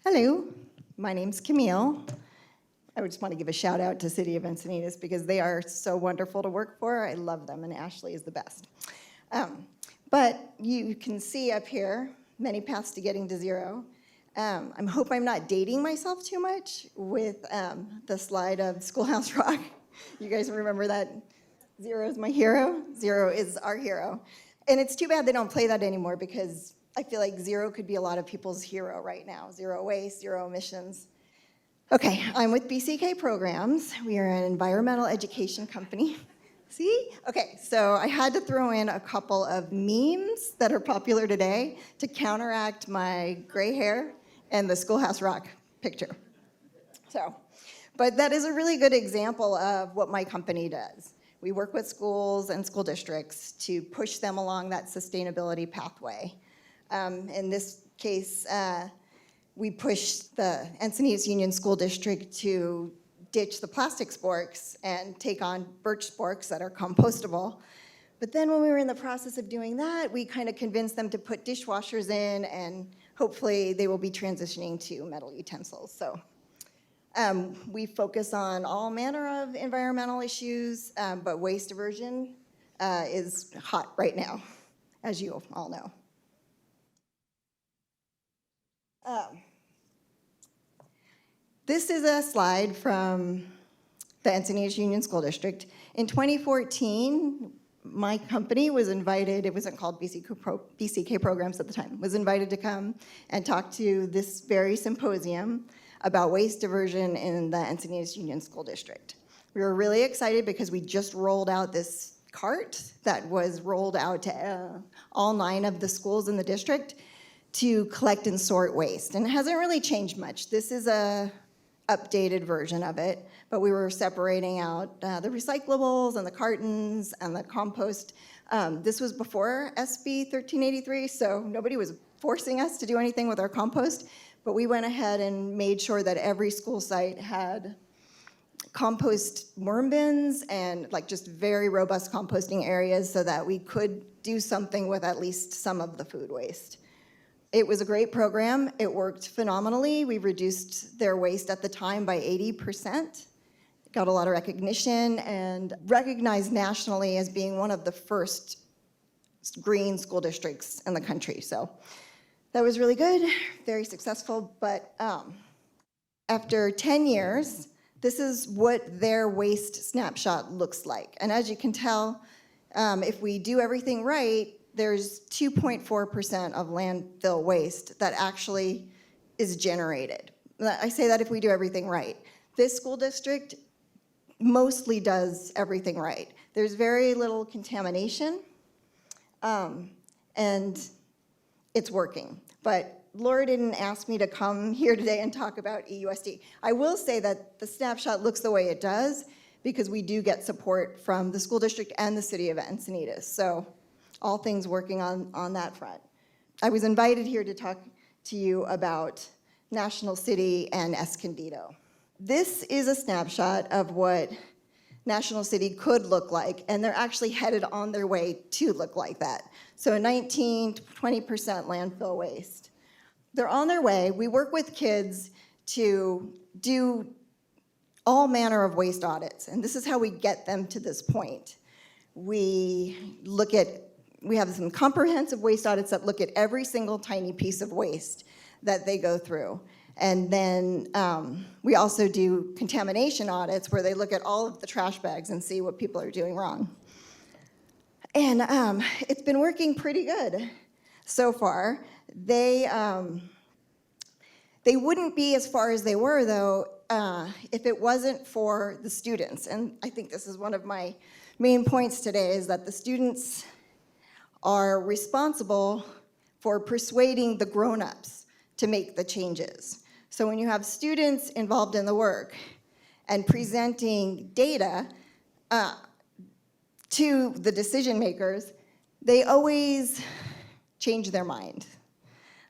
Hello, my name's Camille. I would just want to give a shout out to City of Encinitas because they are so wonderful to work for. I love them, and Ashley is the best. But you can see up here, many paths to getting to zero. I hope I'm not dating myself too much with the slide of Schoolhouse Rock. You guys remember that? Zero is my hero. Zero is our hero. And it's too bad they don't play that anymore because I feel like zero could be a lot of people's hero right now. Zero waste, zero emissions. Okay, I'm with BCK Programs. We are an environmental education company. See? Okay, so I had to throw in a couple of memes that are popular today to counteract my gray hair and the Schoolhouse Rock picture. But that is a really good example of what my company does. We work with schools and school districts to push them along that sustainability pathway. In this case, we pushed the Encinitas Union School District to ditch the plastic sporks and take on birch sporks that are compostable. But then when we were in the process of doing that, we kind of convinced them to put dishwashers in, and hopefully they will be transitioning to metal utensils. So we focus on all manner of environmental issues, but waste diversion is hot right now, as you all know. This is a slide from the Encinitas Union School District. In 2014, my company was invited, it wasn't called BCK Programs at the time, was invited to come and talk to this very symposium about waste diversion in the Encinitas Union School District. We were really excited because we just rolled out this cart that was rolled out to all 9 of the schools in the district to collect and sort waste. And it hasn't really changed much. This is a updated version of it, but we were separating out the recyclables and the cartons and the compost. This was before SB 1383, so nobody was forcing us to do anything with our compost, but we went ahead and made sure that every school site had compost worm bins and like just very robust composting areas so that we could do something with at least some of the food waste. It was a great program. It worked phenomenally. We reduced their waste at the time by 80%. Got a lot of recognition and recognized nationally as being one of the first green school districts in the country. So that was really good, very successful. But after 10 years, this is what their waste snapshot looks like. And as you can tell, if we do everything right, there's 2.4% of landfill waste that actually is generated. I say that if we do everything right. This school district mostly does everything right. There's very little contamination, and it's working. But Laura didn't ask me to come here today and talk about EUSD. I will say that the snapshot looks the way it does because we do get support from the school district and the city of Encinitas. So all things working on that front. I was invited here to talk to you about National City and Escondido. This is a snapshot of what National City could look like, and they're actually headed on their way to look like that. So 19 to 20% landfill waste. They're on their way. We work with kids to do all manner of waste audits, and this is how we get them to this point. We have some comprehensive waste audits that look at every single tiny piece of waste that they go through. And then we also do contamination audits where they look at all of the trash bags and see what people are doing wrong. And it's been working pretty good so far. They wouldn't be as far as they were, though, if it wasn't for the students. And I think this is one of my main points today, is that the students are responsible for persuading the grown-ups to make the changes. So when you have students involved in the work and presenting data to the decision makers, they always change their mind.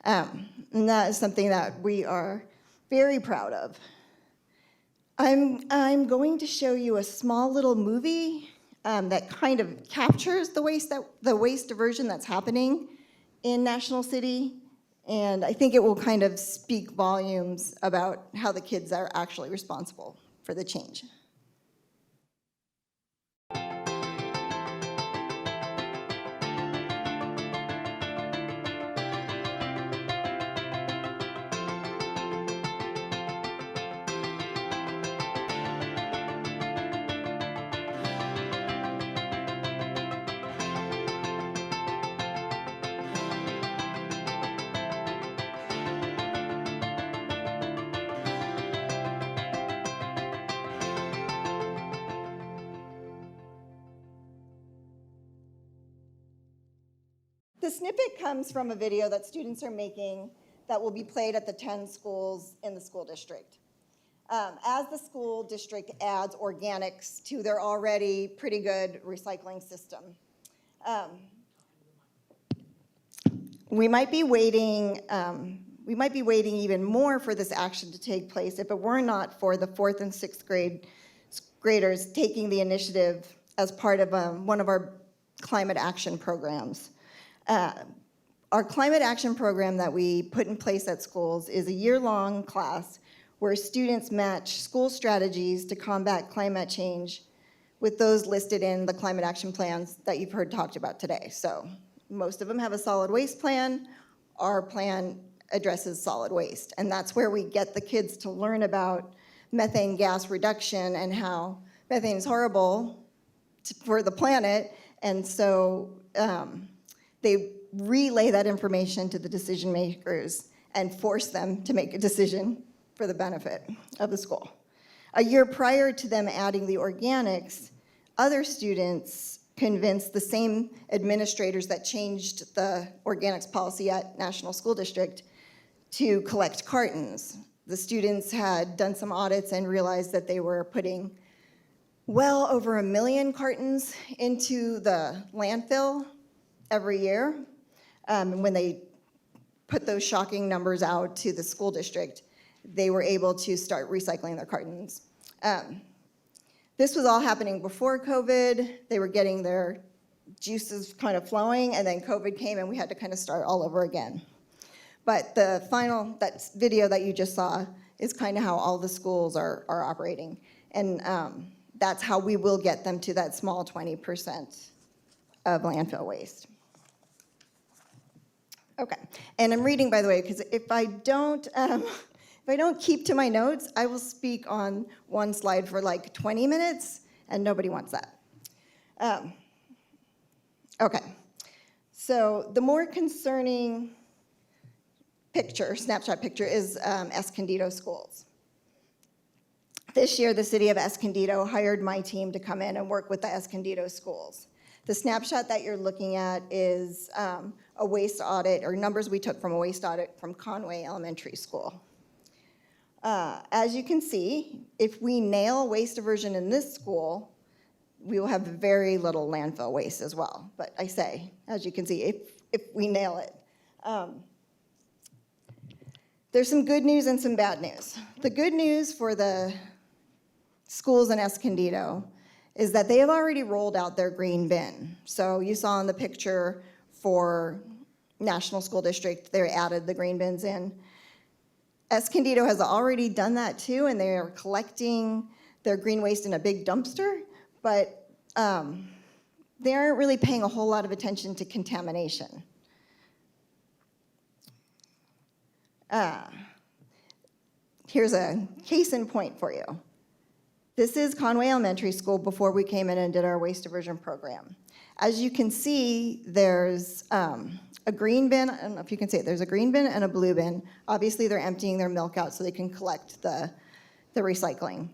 And that is something that we are very proud of. I'm going to show you a small little movie that kind of captures the waste diversion that's happening in National City And I think it will kind of speak volumes about how the kids are actually responsible for the change. The snippet comes from a video that students are making that will be played at the 10 schools in the school district. As the school district adds organics to their already pretty good recycling system. We might be waiting even more for this action to take place if it were not for the 4th and 6th graders taking the initiative as part of one of our climate action programs. Our climate action program that we put in place at schools is a year-long class where students match school strategies to combat climate change with those listed in the climate action plans that you've heard talked about today. So most of them have a solid waste plan. Our plan addresses solid waste, and that's where we get the kids to learn about methane gas reduction and how methane is horrible for the planet, and so they relay that information to the decision makers and force them to make a decision for the benefit of the school. A year prior to them adding the organics, other students convinced the same administrators that changed the organics policy at National School District to collect cartons. The students had done some audits and realized that they were putting well over 1 million cartons into the landfill every year. When they put those shocking numbers out to the school district, they were able to start recycling their cartons. This was all happening before COVID. They were getting their juices kind of flowing, and then COVID came and we had to kind of start all over again. But that video that you just saw is kind of how all the schools are operating. And that's how we will get them to that small 20% of landfill waste. Okay, and I'm reading, by the way, because if I don't keep to my notes, I will speak on one slide for like 20 minutes, and nobody wants that. Okay, so the more concerning snapshot picture is Escondido schools. This year, the city of Escondido hired my team to come in and work with the Escondido schools. The snapshot that you're looking at is a waste audit, or numbers we took from a waste audit from Conway Elementary School. As you can see, if we nail waste diversion in this school, we will have very little landfill waste as well. But I say, as you can see, if we nail it. There's some good news and some bad news. The good news for the schools in Escondido is that they have already rolled out their green bin. So you saw in the picture for National School District, they added the green bins in. Escondido has already done that too, and they are collecting their green waste in a big dumpster, but they aren't really paying a whole lot of attention to contamination. Here's a case in point for you. This is Conway Elementary School before we came in and did our waste diversion program. As you can see, there's a green bin, I don't know if you can see it, there's a green bin and a blue bin. Obviously, they're emptying their milk out so they can collect the recycling.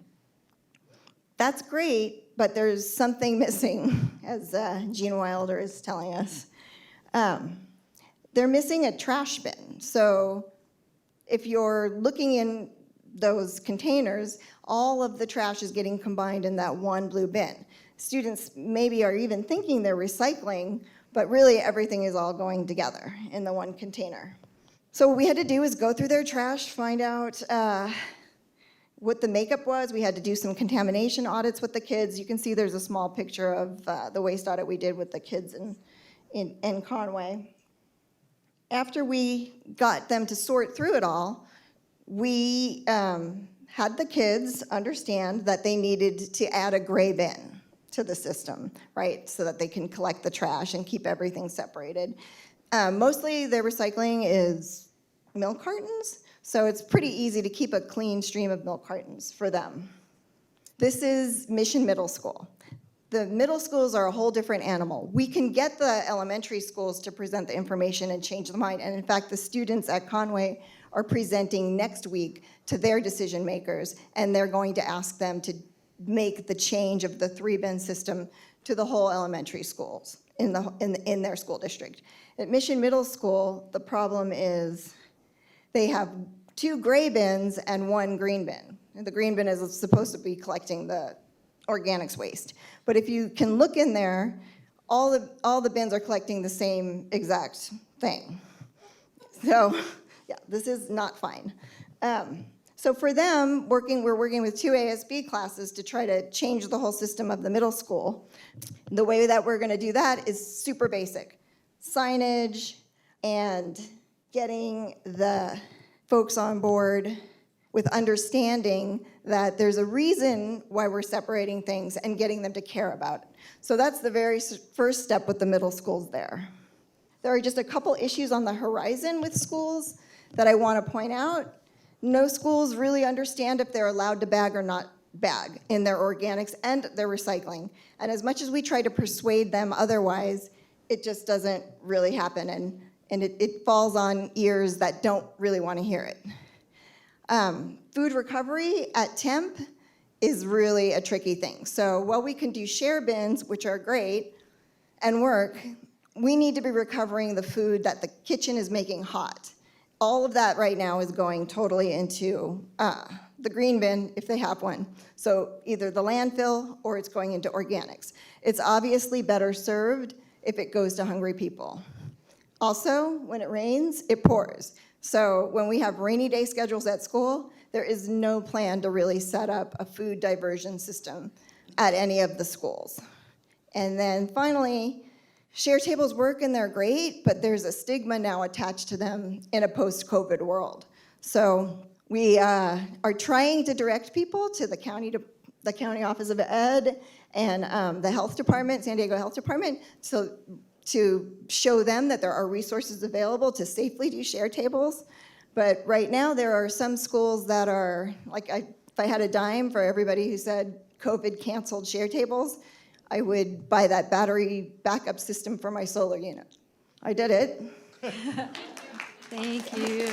That's great, but there's something missing, as Gene Wilder is telling us. They're missing a trash bin. So if you're looking in those containers, all of the trash is getting combined in that one blue bin. Students maybe are even thinking they're recycling, but really everything is all going together in the one container. So what we had to do is go through their trash, find out what the makeup was. We had to do some contamination audits with the kids. You can see there's a small picture of the waste audit we did with the kids in Conway. after we got them to sort through it all, we had the kids understand that they needed to add a gray bin to the system, right? So that they can collect the trash and keep everything separated. Mostly their recycling is milk cartons, so it's pretty easy to keep a clean stream of milk cartons for them. This is Mission Middle School. The middle schools are a whole different animal. We can get the elementary schools to present the information and change the mind, and in fact, the students at Conway are presenting next week to their decision makers, and they're going to ask them to make the change of the 3-bin system to the whole elementary schools in their school district. At Mission Middle School, the problem is they have 2 gray bins and 1 green bin. And the green bin is supposed to be collecting the organics waste. But if you can look in there, all the bins are collecting the same exact thing. So yeah, this is not fine. So for them, we're working with 2 ASB classes to try to change the whole system of the middle school. The way that we're gonna do that is super basic. Signage and getting the folks on board with understanding that there's a reason why we're separating things and getting them to care about it. So that's the very first step with the middle schools there. There are just a couple issues on the horizon with schools that I want to point out. No schools really understand if they're allowed to bag or not bag in their organics and their recycling. And as much as we try to persuade them otherwise, it just doesn't really happen, and it falls on ears that don't really want to hear it. Food recovery at temp is really a tricky thing. So while we can do share bins, which are great and work, we need to be recovering the food that the kitchen is making hot. All of that right now is going totally into the green bin, if they have one. So either the landfill or it's going into organics. It's obviously better served if it goes to hungry people. Also, when it rains, it pours. So when we have rainy day schedules at school, there is no plan to really set up a food diversion system at any of the schools. And then finally, share tables work and they're great, but there's a stigma now attached to them in a post-COVID world. So we are trying to direct people to the county Office of Ed and the health department, San Diego Health Department, so to show them that there are resources available to safely do share tables. But right now there are some schools that are, like if I had a dime for everybody who said COVID canceled share tables, I would buy that battery backup system for my solar unit. I did it. Thank you.